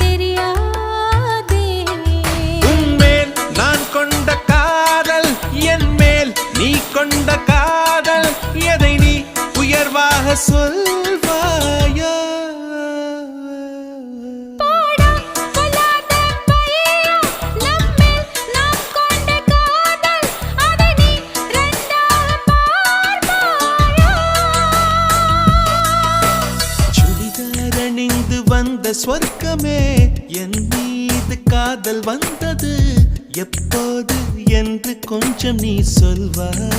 தெரியாதே. உன்மேல் நான் கொண்ட காதல், என் மேல் நீ கொண்ட காதல், எதை நீ உயர்வாக சொல்வாயோ? வந்த சொர்க்கமே, என் மீது காதல் வந்தது எப்போது என்று கொஞ்சம் நீ சொல்வாயா?